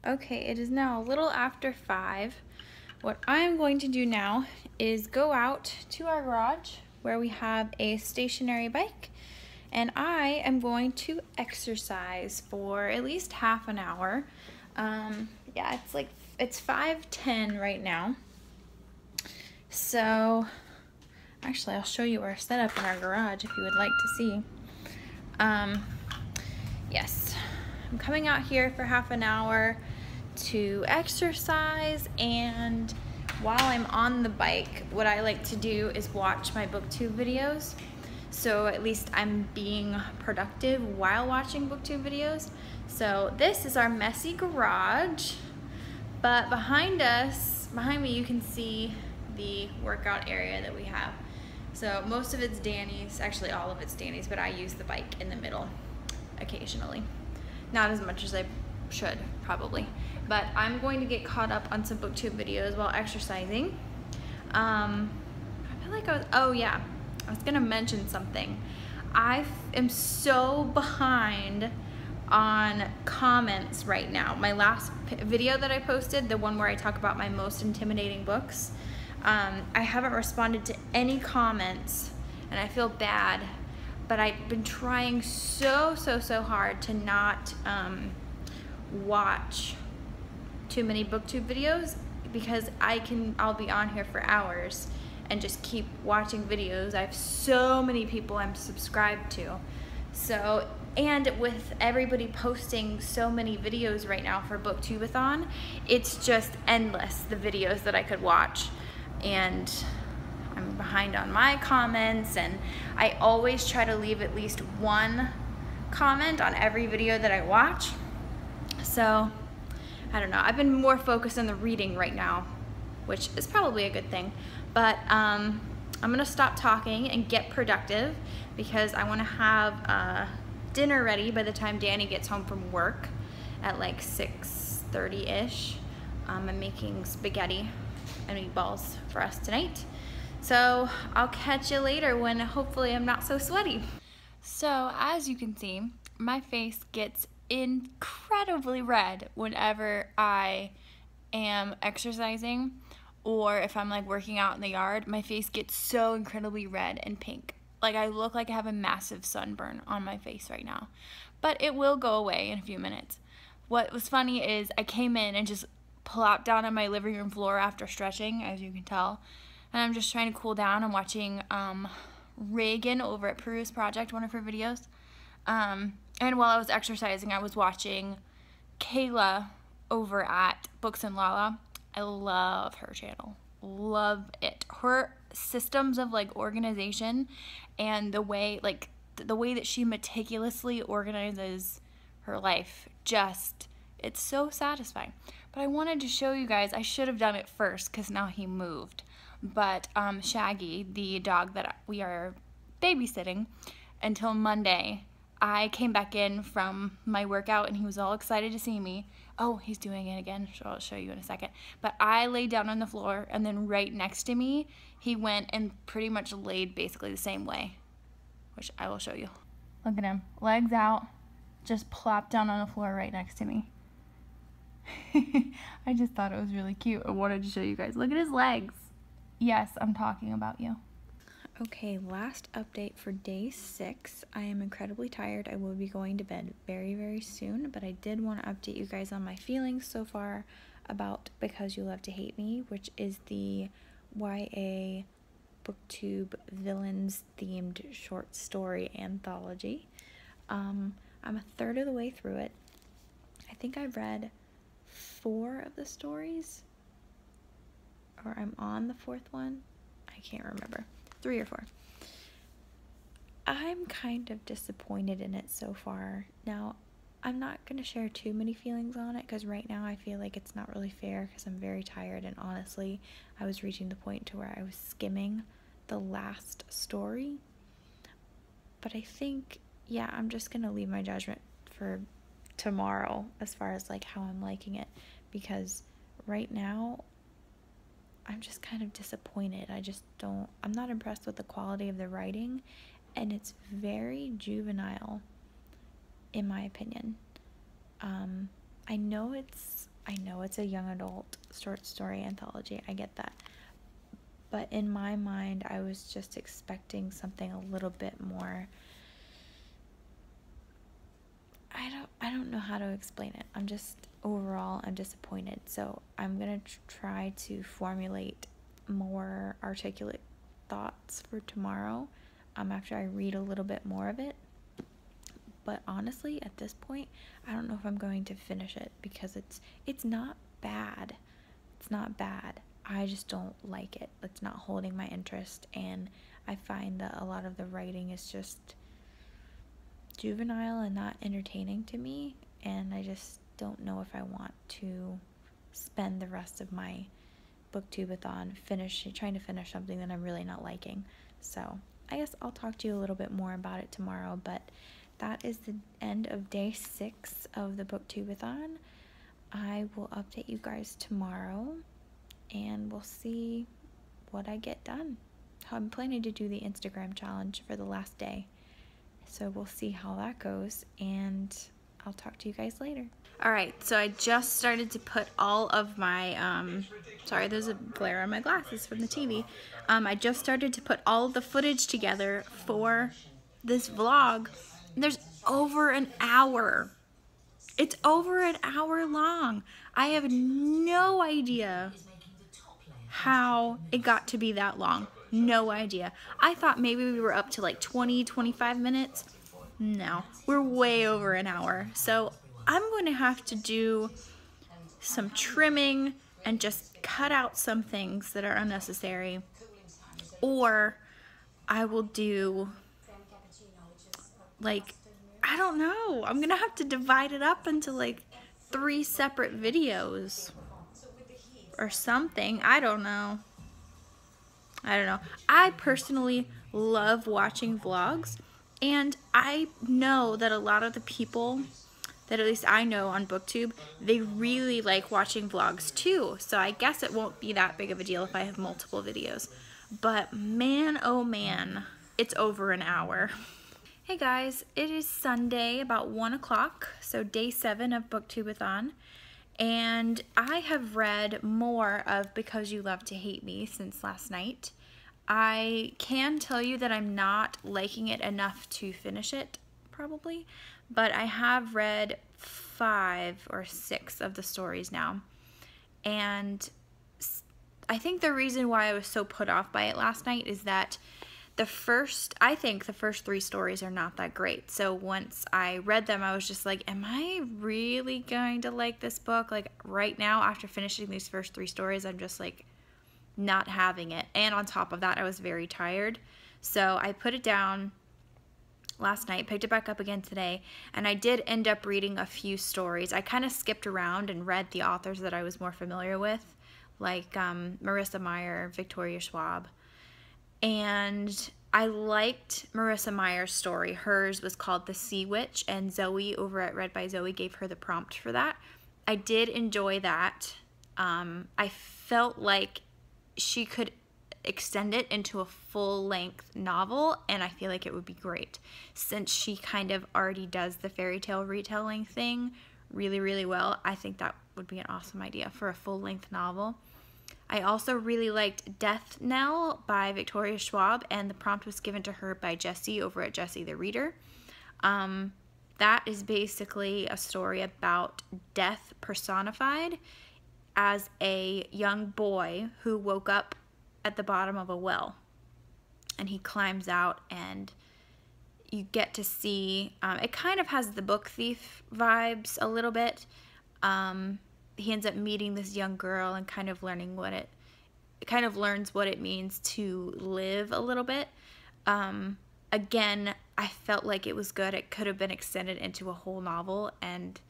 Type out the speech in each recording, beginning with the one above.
Okay, it is now a little after 5. What I'm going to do now is go out to our garage where we have a stationary bike, and I am going to exercise for at least half an hour. Yeah, it's 5:10 right now. So actually I'll show you our setup in our garage if you would like to see. Yes, I'm coming out here for half an hour to exercise, and while I'm on the bike, what I like to do is watch my BookTube videos. So at least I'm being productive while watching BookTube videos. So this is our messy garage, but behind me you can see the workout area that we have. So most of it's Danny's, actually all of it's Danny's, but I use the bike in the middle occasionally. Not as much as I should, probably. But I'm going to get caught up on some BookTube videos while exercising. I feel like oh yeah, I was gonna mention something. I am so behind on comments right now. My last video that I posted, the one where I talk about my most intimidating books, I haven't responded to any comments, and I feel bad, but I've been trying so hard to not watch too many BookTube videos, because I'll be on here for hours and just keep watching videos. I have so many people I'm subscribed to. So, and with everybody posting so many videos right now for BookTubeathon, it's just endless, the videos that I could watch. And I'm behind on my comments, and I always try to leave at least one comment on every video that I watch. So I don't know, I've been more focused on the reading right now, which is probably a good thing. But I'm gonna stop talking and get productive, because I want to have dinner ready by the time Danny gets home from work at like 6:30-ish. I'm making spaghetti and meatballs for us tonight. So I'll catch you later when hopefully I'm not so sweaty. So as you can see, my face gets incredibly red whenever I am exercising, or if I'm like working out in the yard. My face gets so incredibly red and pink. Like I look like I have a massive sunburn on my face right now, but it will go away in a few minutes. What was funny is I came in and just plopped down on my living room floor after stretching, as you can tell, and I'm just trying to cool down. I'm watching Reagan over at Peru's Project, one of her videos. And while I was exercising, I was watching Kayla over at Books and Lala. I love her channel. Love it. Her systems of like organization and the way that she meticulously organizes her life, just, it's so satisfying. But I wanted to show you guys, I should have done it first because now he moved. But Shaggy, the dog that we are babysitting until Monday, I came back in from my workout and he was all excited to see me. Oh, he's doing it again, so I'll show you in a second. But I laid down on the floor, and then right next to me, he went and pretty much laid basically the same way, which I will show you. Look at him, legs out, just plopped down on the floor right next to me. I just thought it was really cute. I wanted to show you guys. Look at his legs. Yes, I'm talking about you. Okay, last update for day 6. I am incredibly tired. I will be going to bed very soon, but I did want to update you guys on my feelings so far about Because You Love to Hate Me, which is the YA BookTube villains themed short story anthology. I'm a third of the way through it. I think I've read 4 of the stories, or I'm on the 4th one. I can't remember. 3 or 4. I'm kind of disappointed in it so far. Now, I'm not going to share too many feelings on it, because right now I feel like it's not really fair because I'm very tired, and honestly, I was reaching the point to where I was skimming the last story. But I think, yeah, I'm just going to leave my judgment for tomorrow as far as like how I'm liking it, because right now I'm just kind of disappointed. I'm not impressed with the quality of the writing, and it's very juvenile, in my opinion. I know it's I know it's a young adult short story anthology, I get that. But in my mind, I was just expecting something a little bit more. I don't know how to explain it. Overall, I'm disappointed. So I'm going to try to formulate more articulate thoughts for tomorrow after I read a little bit more of it. But honestly, at this point, I don't know if I'm going to finish it because it's not bad. It's not bad. I just don't like it. It's not holding my interest, and I find that a lot of the writing is just juvenile and not entertaining to me, and I just don't know if I want to spend the rest of my BookTubeathon trying to finish something that I'm really not liking. So I guess I'll talk to you a little bit more about it tomorrow, but that is the end of day 6 of the BookTubeathon. I will update you guys tomorrow, and we'll see what I get done. I'm planning to do the Instagram challenge for the last day, so we'll see how that goes, and I'll talk to you guys later. Alright, so I just started to put all of my, sorry, there's a glare on my glasses from the TV. I just started to put all of the footage together for this vlog. There's over an hour. It's over an hour long. I have no idea how it got to be that long. No idea. I thought maybe we were up to like 20-25 minutes. No, we're way over an hour. So I'm going to have to do some trimming and just cut out some things that are unnecessary. Or I will do, like, I don't know. I'm going to have to divide it up into like 3 separate videos or something. I don't know. I personally love watching vlogs, and I know that a lot of the people that at least I know on BookTube, they really like watching vlogs too. So I guess it won't be that big of a deal if I have multiple videos. But man, oh man, it's over an hour. Hey guys, it is Sunday about 1 o'clock, so day 7 of BookTubeathon. And I have read more of Because You Love to Hate Me since last night. I can tell you that I'm not liking it enough to finish it, probably, but I have read 5 or 6 of the stories now. And I think the reason why I was so put off by it last night is that I think the first 3 stories are not that great. So once I read them, I was just like, am I really going to like this book? Like right now, after finishing these first 3 stories, I'm just like not having it. And on top of that, I was very tired. So I put it down last night, picked it back up again today, and I did end up reading a few stories. I kind of skipped around and read the authors that I was more familiar with, like Marissa Meyer, Victoria Schwab. And I liked Marissa Meyer's story. Hers was called The Sea Witch, and Zoe over at Read by Zoe gave her the prompt for that. I did enjoy that. I felt like she could extend it into a full-length novel, and I feel like it would be great since she kind of already does the fairy tale retelling thing really, really well. I think that would be an awesome idea for a full-length novel. I also really liked Death Knell by Victoria Schwab, and the prompt was given to her by Jessie over at Jessie the Reader. That is basically a story about death personified as a young boy who woke up at the bottom of a well, and he climbs out, and you get to see, it kind of has the Book Thief vibes a little bit. He ends up meeting this young girl and kind of learning learns what it means to live a little bit. Again, I felt like it was good. It could have been extended into a whole novel, and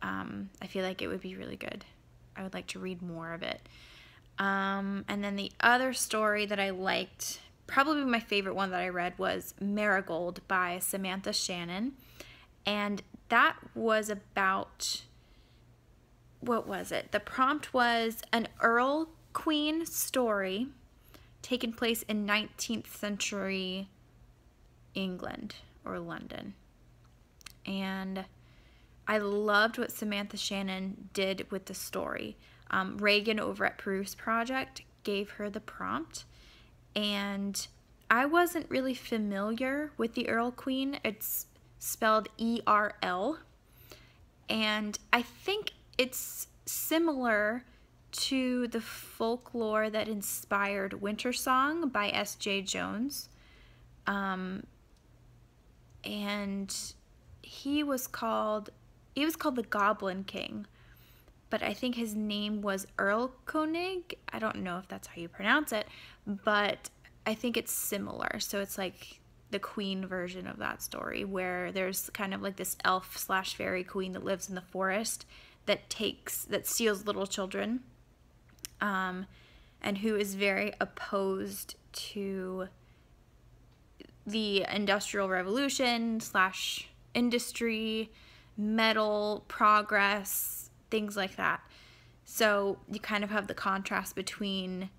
I feel like it would be really good. I would like to read more of it. And then the other story that I liked, probably my favorite one that I read, was Marigold by Samantha Shannon. And that was about, what was it? The prompt was an Earl Queen story taking place in 19th century England or London. And I loved what Samantha Shannon did with the story. Reagan over at Peruse Project gave her the prompt, and I wasn't really familiar with the Earl Queen. It's spelled E-R-L, and I think it's similar to the folklore that inspired Winter Song by S.J. Jones. And he was called the Goblin King, but I think his name was Earl Koenig. I don't know if that's how you pronounce it, but I think it's similar. So it's like the queen version of that story, where there's kind of like this elf / fairy queen that lives in the forest that steals little children, and who is very opposed to the Industrial Revolution / industry, metal, progress, things like that. So you kind of have the contrast between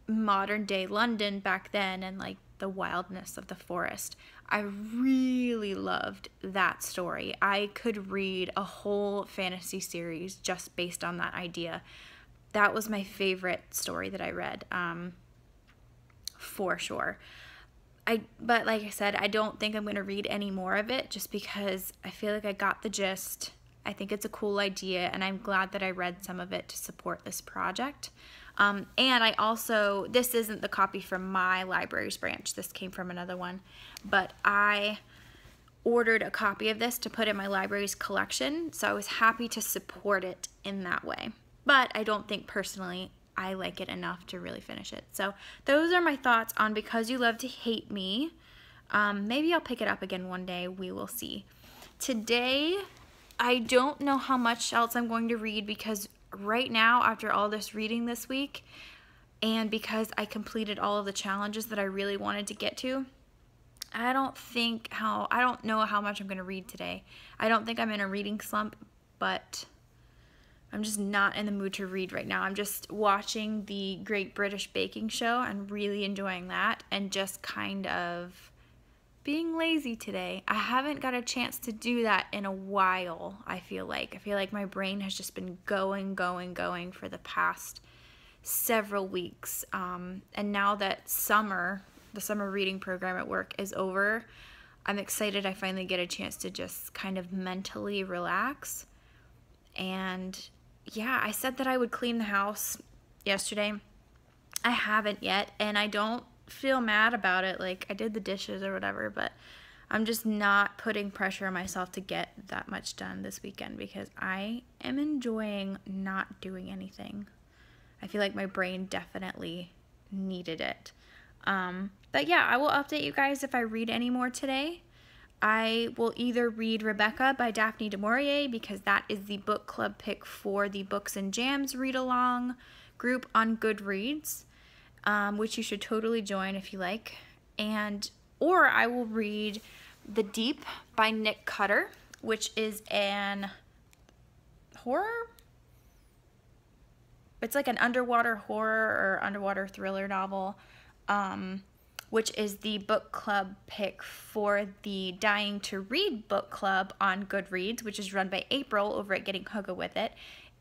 modern day London back then and like the wildness of the forest. I really loved that story. I could read a whole fantasy series just based on that idea. That was my favorite story that I read, for sure. But like I said, I don't think I'm going to read any more of it, just because I feel like I got the gist. I think it's a cool idea, and I'm glad that I read some of it to support this project. And I also, this isn't the copy from my library's branch, this came from another one, but I ordered a copy of this to put in my library's collection, so I was happy to support it in that way. But I don't think personally I like it enough to really finish it. So those are my thoughts on Because You Love to Hate Me. Maybe I'll pick it up again one day. We will see. Today, I don't know how much else I'm going to read, because right now, after all this reading this week, and because I completed all of the challenges that I really wanted to get to, I don't know how much I'm going to read today. I don't think I'm in a reading slump, but I'm just not in the mood to read right now. I'm just watching the Great British Baking Show and really enjoying that, and just kind of being lazy today. I haven't got a chance to do that in a while, I feel like. I feel like my brain has just been going for the past several weeks. And now that the summer reading program at work is over, I'm excited I finally get a chance to just kind of mentally relax. And yeah, I said that I would clean the house yesterday. I haven't yet, and I don't feel mad about it. Like, I did the dishes or whatever, but I'm just not putting pressure on myself to get that much done this weekend, because I am enjoying not doing anything. I feel like my brain definitely needed it. But yeah, I will update you guys if I read any more today. I will either read Rebecca by Daphne du Maurier, because that is the book club pick for the Books and Jams read-along group on Goodreads, which you should totally join if you like. Or I will read The Deep by Nick Cutter, which is an horror? It's like an underwater horror or underwater thriller novel, which is the book club pick for the Dying to Read book club on Goodreads, which is run by April over at Getting Hugga With It.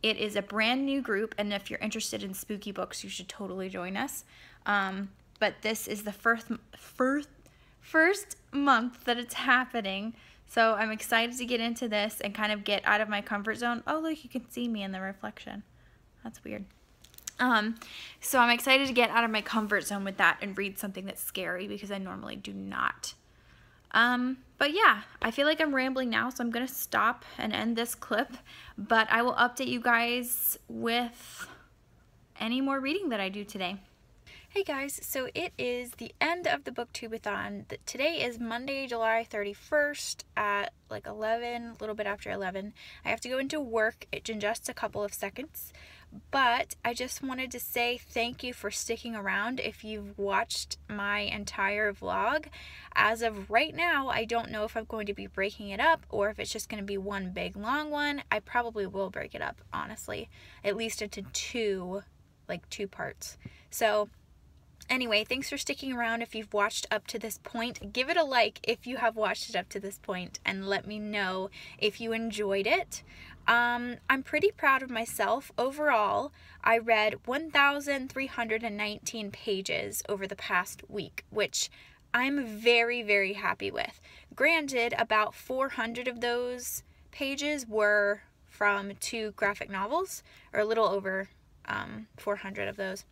It is a brand new group, and if you're interested in spooky books, you should totally join us. But this is the first month that it's happening, so I'm excited to get into this and kind of get out of my comfort zone. Oh, look, you can see me in the reflection. That's weird. So I'm excited to get out of my comfort zone with that and read something that's scary, because I normally do not. But yeah, I feel like I'm rambling now, so I'm going to stop and end this clip, but I will update you guys with any more reading that I do today. Hey guys, so it is the end of the BookTubeathon. Today is Monday, July 31st at like 11, a little bit after 11. I have to go into work in just a couple of seconds, but I just wanted to say thank you for sticking around if you've watched my entire vlog. As of right now, I don't know if I'm going to be breaking it up or if it's just going to be one big long one. I probably will break it up, honestly, at least into two parts. So Anyway, thanks for sticking around if you've watched up to this point. Give it a like if you have watched it up to this point, and let me know if you enjoyed it. I'm pretty proud of myself. Overall, I read 1,319 pages over the past week, which I'm very, very happy with. Granted, about 400 of those pages were from 2 graphic novels, or a little over 400 of those.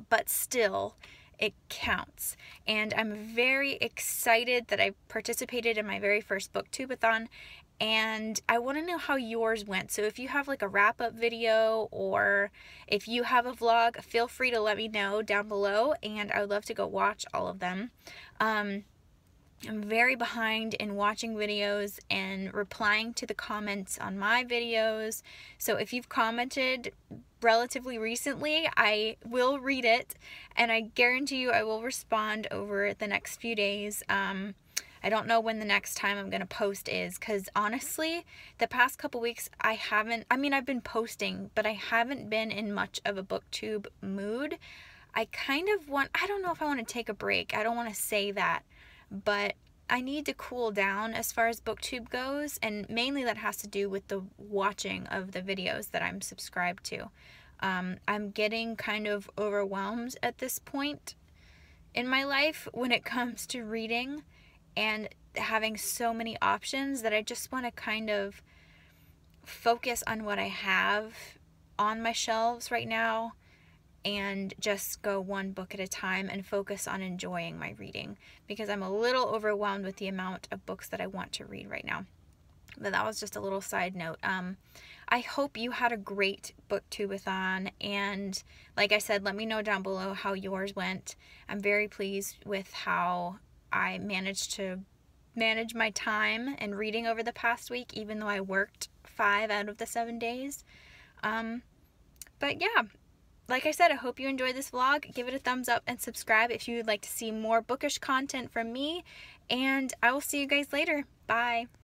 But still, it counts. And I'm very excited that I participated in my very first BookTubeathon, and I want to know how yours went. So if you have like a wrap-up video, or if you have a vlog, feel free to let me know down below, and I would love to go watch all of them. I'm very behind in watching videos and replying to the comments on my videos. So if you've commented relatively recently, I will read it, and I guarantee you I will respond over the next few days. I don't know when the next time I'm going to post is, because honestly, the past couple weeks I've been posting, but I haven't been in much of a booktube mood. I don't know if I want to take a break. I don't want to say that, but I need to cool down as far as booktube goes, and mainly that has to do with the watching of the videos that I'm subscribed to. I'm getting kind of overwhelmed at this point in my life when it comes to reading and having so many options, that I just want to kind of focus on what I have on my shelves right now and just go one book at a time and focus on enjoying my reading, because I'm a little overwhelmed with the amount of books that I want to read right now. But that was just a little side note. I hope you had a great BookTubeathon, and like I said, let me know down below how yours went. I'm very pleased with how I managed to manage my time and reading over the past week, even though I worked 5 out of the 7 days. But yeah, like I said, I hope you enjoyed this vlog. Give it a thumbs up and subscribe if you would like to see more bookish content from me, and I will see you guys later. Bye!